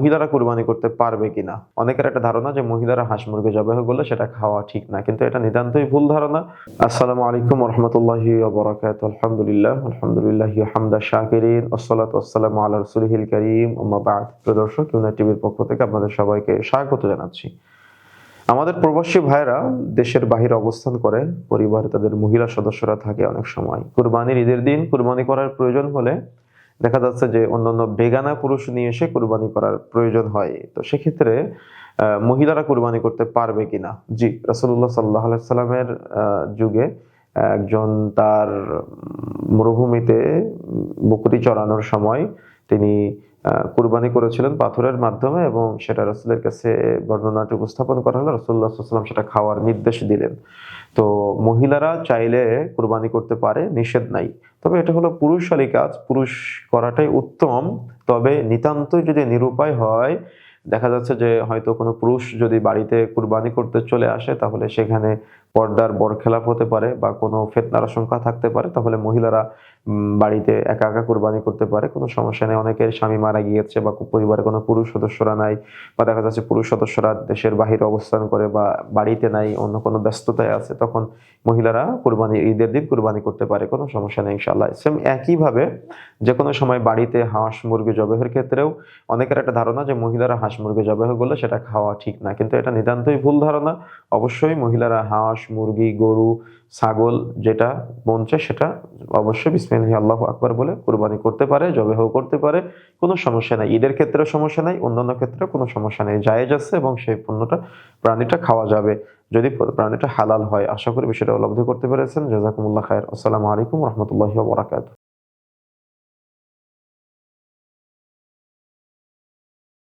মহিলারা কুরবানি করতে পারবে কিনা। অনেকের একটা ধারণা যে মহিলারা হাঁস মুরগি জবাই করলে সেটা খাওয়া ঠিক না, কিন্তু এটা নিতান্তই ভুল ধারণা। আসসালামু আলাইকুম ওয়া রাহমাতুল্লাহি ওয়া বারাকাতুহু। আলহামদুলিল্লাহি হামদা শাকিরিন ওয়াসসালাতু ওয়াসসালামু আলা রাসূলিহিল কারীম, আম্মা বা'দ। প্রিয় দর্শক, ইউনাইট টিভির পক্ষ থেকে আপনাদের সবাইকে স্বাগত জানাচ্ছি। আমাদের প্রবাসী ভাইরা দেশের বাহিরে অবস্থান করে, পরিবারে তাদের মহিলা সদস্যরা থাকে। অনেক সময় কুরবানির ঈদের দিন কুরবানি করার প্রয়োজন হলে দেখা যাচ্ছে যে অন্যান্য বেগানা পুরুষ নিয়ে এসে কুরবানি করার প্রয়োজন হয়। তো সেক্ষেত্রে মহিলারা কুরবানি করতে পারবে কিনা? জি, রাসূলুল্লাহ সাল্লাল্লাহু আলাইহি সাল্লামের যুগে একজন তার মরুভূমিতে বকরি চরানোর সময় তিনি কুরবানি করেছিলেন পাথরের মাধ্যমে, এবং সেটা রাসূলের কাছে বর্ণনাটি উপস্থাপন করা হলো। রাসূলুল্লাহ সাল্লাল্লাহু আলাইহি ওয়াসাল্লাম সেটা খাওয়ার নির্দেশ দিলেন। তো মহিলারা চাইলে কুরবানি করতে পারে, নিষেধ নাই। তবে এটা হলো পুরুষালী কাজ, পুরুষ করাটাই উত্তম। তবে নিতান্তই যদি নিরুপায় হয়, দেখা যাচ্ছে যে হয়তো কোনো পুরুষ যদি বাড়িতে কুরবানি করতে চলে আসে, তাহলে সেখানে পর্দার বরখেলাপ হতে পারে বা কোনো ফিতনার আশঙ্কা থাকতে পারে, তাহলে মহিলারা বাড়িতে একা একা কুরবানি করতে পারে, কোনো সমস্যা নেই। অনেকের স্বামী মারা গিয়েছে বা পরিবারে কোনো পুরুষ সদস্যরা নাই, বা দেখা যাচ্ছে পুরুষ সদস্যরা দেশের বাহিরে অবস্থান করে বা বাড়িতে নাই, অন্য কোনো ব্যস্ততায় আছে, তখন মহিলারা কুরবানি ঈদের দিন কুরবানি করতে পারে, কোনো সমস্যা নেই ইনশাআল্লাহ। সেম একইভাবে যে কোনো সময় বাড়িতে হাঁস মুরগি জবাইয়ের ক্ষেত্রেও অনেকের একটা ধারণা যে মহিলারা হাঁস মুরগি জবাই করলে সেটা খাওয়া ঠিক না, কিন্তু এটা নিতান্তই ভুল ধারণা। অবশ্যই মহিলারা হাঁস মুরগি গরু ছাগল যেটা মন চায় সেটা অবশ্যই বিসমিল্লাহি আল্লাহু আকবার বলে কুরবানি করতে পারে, জবাইও করতে পারে, কোনো সমস্যা নাই। ঈদের ক্ষেত্রেও সমস্যা নাই, অন্যান্য ক্ষেত্রেও কোনো সমস্যা নেই, জায়েজ আছে, এবং সেই প্রাণীটা খাওয়া যাবে যদি প্রাণীটা হালাল হয়। আশা করি বিষয়টা উপলব্ধি করতে পেরেছেন। জাযাকুমুল্লাহ খায়ের। আসসালামু আলাইকুম ওয়া রাহমাতুল্লাহি ওয়া বারাকাতুহু।